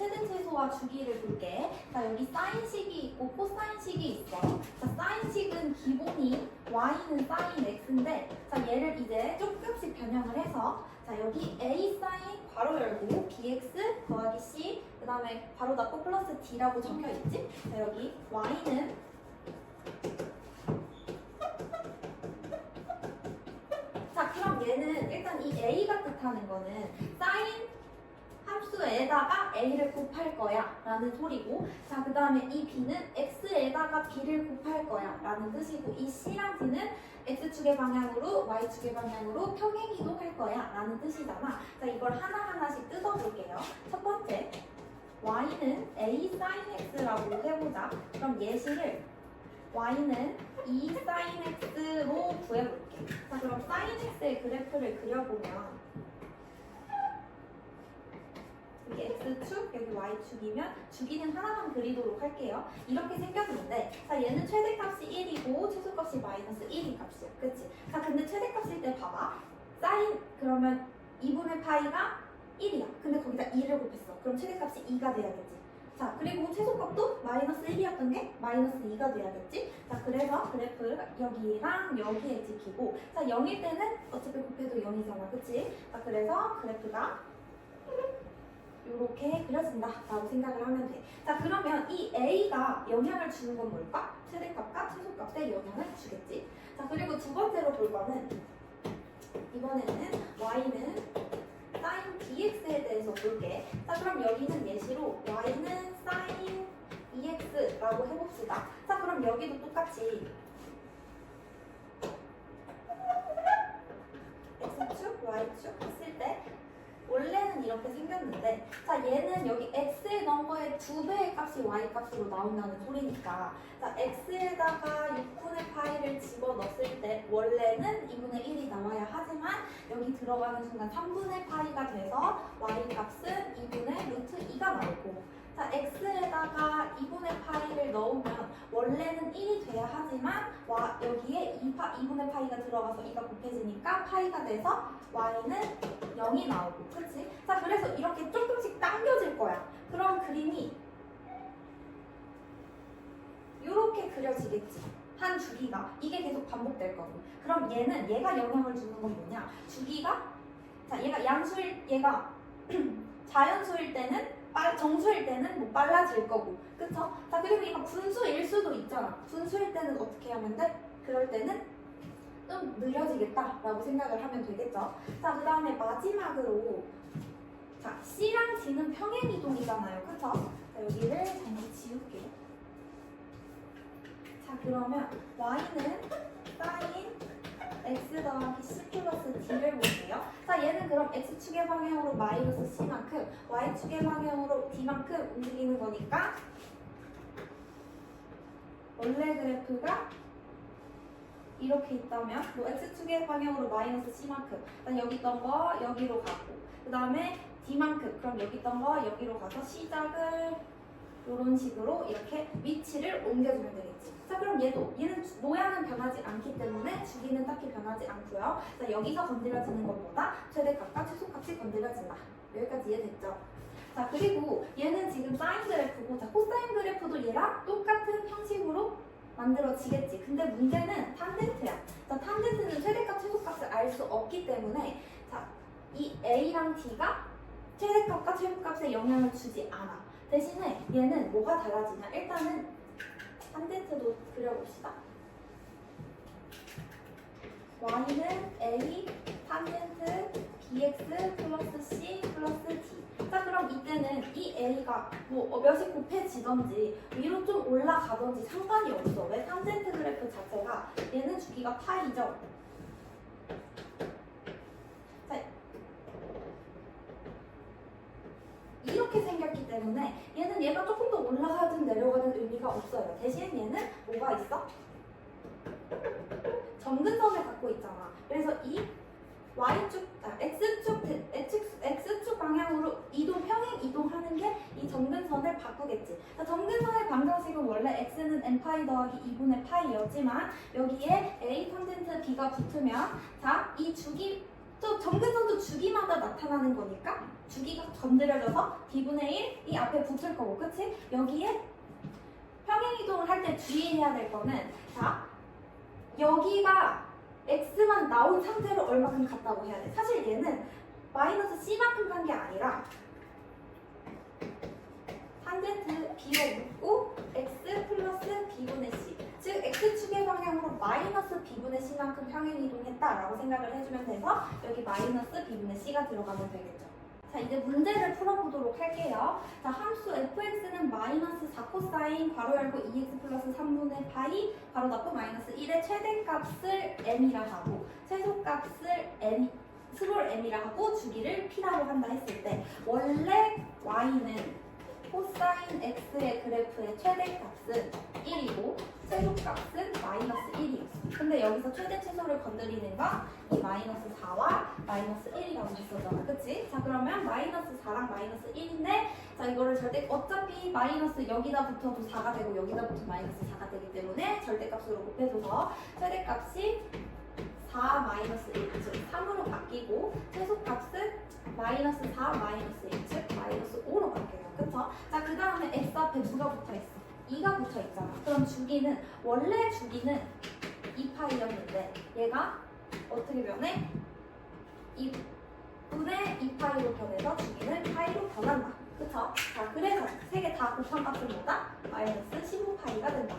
최대 최소와 주기를 볼게. 자, 여기 사인식이 있고 코사인식이 있어. 자, 사인식은 기본이 y는 사인 x인데, 자, 얘를 이제 조금씩 변형을 해서, 자, 여기 a 사인 괄호 열고 bx 더하기 c, 그 다음에 괄호 닫고 플러스 d라고 적혀 있지? 자, 여기 y는 자, 그럼 얘는 일단 이 a가 뜻하는 거는 사인 함수에다가 a를 곱할 거야 라는 소리고, 자, 그 다음에 이 b는 x에다가 b를 곱할 거야 라는 뜻이고, 이 c랑 d는 x축의 방향으로 y축의 방향으로 평행이동할 거야 라는 뜻이잖아. 자, 이걸 하나하나씩 뜯어볼게요. 첫 번째, y는 a sin x라고 해보자. 그럼 예시를 y는 2 sin x로 구해볼게. 자, 그럼 sin x의 그래프를 그려보면 이게 x축, 여기 y축이면 주기는 하나만 그리도록 할게요. 이렇게 생겼는데, 자, 얘는 최대값이 1이고 최소값이 마이너스 1인 값이야. 그치? 자, 근데 최대값일 때 봐봐. 사인, 그러면 2분의 파이가 1이야. 근데 거기다 2를 곱했어. 그럼 최대값이 2가 돼야겠지. 자, 그리고 최소값도 마이너스 1이었던 게 마이너스 2가 돼야겠지. 자, 그래서 그래프 여기랑 여기에 찍히고, 자, 0일 때는 어차피 곱해도 0이잖아. 그치? 자, 그래서 그래프가 이렇게 그려진다 라고 생각을 하면 돼. 자, 그러면 이 A가 영향을 주는 건 뭘까? 최대값과 최소값에 영향을 주겠지. 자, 그리고 두 번째로 볼 거는 이번에는 Y는 sin BX에 대해서 볼게. 자, 그럼 여기는 예시로 Y는 sin EX라고 해봅시다. 자, 그럼 여기도 똑같이 X축, Y축 했을 때 원래는 이렇게 생겼는데, 자, 얘는 여기 x에 넣은 거의 2배의 값이 y 값으로 나온다는 소리니까, 자, x에다가 6분의 파이를 집어넣었을 때 원래는 2분의 1이 나와야 하지만 여기 들어가는 순간 3분의 파이가 돼서 y 값은 2분의 루트 2가 나오고, 자, x에다가 2분의 파이를 넣으면 원래는 1이 돼야 하지만 여기에 2분의 파이가 들어가서 2가 곱해지니까 파이가 돼서 y는 0이 나오고, 그치? 자, 그래서 이렇게 조금씩 당겨질 거야. 그럼 그림이 이렇게 그려지겠지. 한 주기가. 이게 계속 반복될 거고. 그럼 얘가 영향을 주는 건 뭐냐? 주기가, 자, 얘가 양수일, 얘가 자연수일 때는 정수일 때는 뭐 빨라질 거고, 그쵸? 자, 그리고 얘가 분수일 수도 있잖아. 분수일 때는 어떻게 하면 돼? 그럴 때는 좀 느려지겠다라고 생각을 하면 되겠죠. 자, 그 다음에 마지막으로, 자, C랑 D는 평행이동이잖아요. 그쵸? 자, 여기를 잠깐 지울게요. 자, 그러면 Y는 sin x 더하기 c 플러스 d를 볼게요. 자, 얘는 그럼 x축의 방향으로 마이너스 c만큼, y축의 방향으로 d만큼 움직이는 거니까 원래 그래프가 이렇게 있다면 뭐 x축의 방향으로 마이너스 c만큼, 일단 여기 있던 거 여기로 가고, 그 다음에 d만큼, 그럼 여기 있던 거 여기로 가서 시작을 이런 식으로 이렇게 위치를 옮겨주면 되겠지. 자, 그럼 얘는 모양은 변하지 않기 때문에 주기는 딱히 변하지 않고요. 자, 여기서 건드려지는 것보다 최대값과 최소값이 건드려진다. 여기까지 이해됐죠? 자, 그리고 얘는 지금 사인 그래프고, 자, 코사인 그래프도 얘랑 똑같은 형식으로 만들어지겠지. 근데 문제는 탄젠트야. 자, 탄젠트는 최대값, 최소값을 알 수 없기 때문에, 자, 이 A랑 D가 최대값과 최소값에 영향을 주지 않아. 대신에 얘는 뭐가 달라지냐? 일단은 탄젠트도 그려봅시다. Y는 A 탄젠트 BX 플러스 C 플러스 D. 자, 그럼 이때는 이 A가 뭐 몇이 곱해지던지 위로 좀 올라가던지 상관이 없어. 왜? 탄젠트 그래프 자체가 얘는 주기가 파이죠. 이렇게 생겼기 때문에 얘는 얘가 조금 더 올라가든 내려가든 의미가 없어요. 대신 얘는 뭐가 있어? 점근선을 갖고 있잖아. 그래서 이 Y축, X축 방향으로 평행 이동하는 게 이 점근선을 바꾸겠지. 자, 점근선의 방정식은 원래 X는 n파이 더하기 2분의 파이였지만 여기에 A 탄젠트 B가 붙으면, 자, 이 주기 또 점근선도 주기마다 나타나는 거니까 주기가 건드려져서 D분의 1이 앞에 붙을 거고, 그치? 여기에 평행이동을 할 때 주의해야 될 거는, 자, 여기가 X만 나온 상태로 얼마큼 갔다고 해야 돼. 사실 얘는 마이너스 C만큼 간 게 아니라 탄젠트 B로 묶고 X 플러스 B분의 C, 즉 X축의 방향으로 마이너스 B분의 C만큼 평행이동했다라고 생각을 해주면 돼서 여기 마이너스 B분의 C가 들어가면 되겠죠. 자, 이제 문제를 풀어보도록 할게요. 자, 함수 fx는 마이너스 4 코사인 괄호 열고 2x 플러스 3분의 파이 괄호 닫고 마이너스 1의 최대값을 m이라 하고 최소값을 n 스몰 m이라 하고 주기를 p라고 한다 했을 때 원래 y는 코사인 x의 그래프의 최대값은 1이고 최소값은 마이너스 1이었어. 근데 여기서 최대 최소를 건드리는 건 이 마이너스 4와 마이너스 1이라고 했었잖아. 그치? 자, 그러면 마이너스 4랑 마이너스 1인데 자, 이거를 어차피 마이너스 여기다 붙어도 4가 되고 여기다 붙어도 마이너스 4가 되기 때문에 절대값으로 곱해줘서 최대값이 4 마이너스 1, 즉 3으로 바뀌고 최소값은 마이너스 4 마이너스 1, 즉 마이너스 5로 바뀌어요. 그쵸? 자, 그 다음에 x 앞에 누가 붙어있어? 2가 붙어있잖아. 그럼 주기는 원래 주기는 2파이였는데 얘가 어떻게 변해? 2분의 2파이로 변해서 주기는 파이로 변한다. 그쵸? 자, 그래서 세 개 다 곱한 값은 뭐다? 마이너스 15파이가 된다.